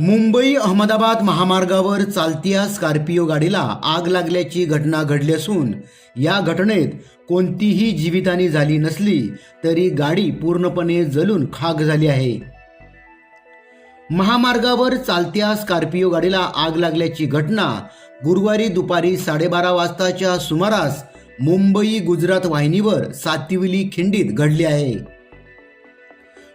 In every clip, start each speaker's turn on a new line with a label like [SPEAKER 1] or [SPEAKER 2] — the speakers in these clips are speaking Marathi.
[SPEAKER 1] मुंबई अहमदाबाद महामार्गावर चालत्या स्कॉर्पिओ गाडीला आग लागल्याची घटना घडली असून या घटनेत कोणतीही जीवितहानी झाली नसली तरी गाडी पूर्णपणे जळून खाक झाली आहे। महामार्गावर चालत्या स्कॉर्पिओ गाडीला आग लागल्याची घटना गुरुवारी दुपारी 12:30 वाजताच्या सुमारास मुंबई गुजरात वाहिनीवर सातिवली खिंडीत घडली आहे।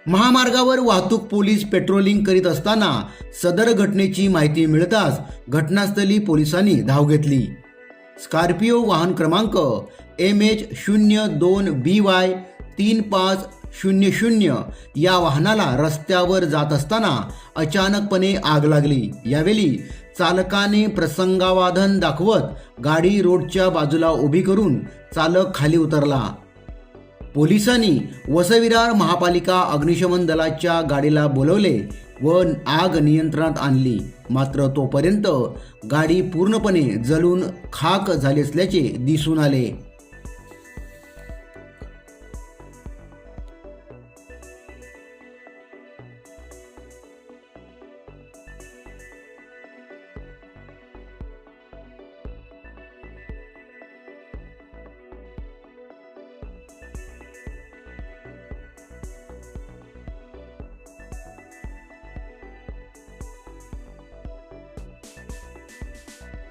[SPEAKER 1] महामार्गावर वाहतूक पोलीस पेट्रोलिंग करीत असताना सदर घटनेची माहिती मिळताच घटनास्थळी पोलिसांनी धाव घेतली। स्कॉर्पिओ वाहन क्रमांक MH02BY 3500 या वाहनाला रस्त्यावर जात असताना अचानकपणे आग लागली। यावेळी चालकाने प्रसंगावधान दाखवत गाडी रोडच्या बाजूला उभी करून चालक खाली उतरला। पोलिसांनी वसईविरार महापालिका अग्निशमन दलाच्या गाडीला बोलवले व आग नियंत्रणात आणली, मात्र तोपर्यंत गाडी पूर्णपणे जळून खाक झाली असल्याचे दिसून आले।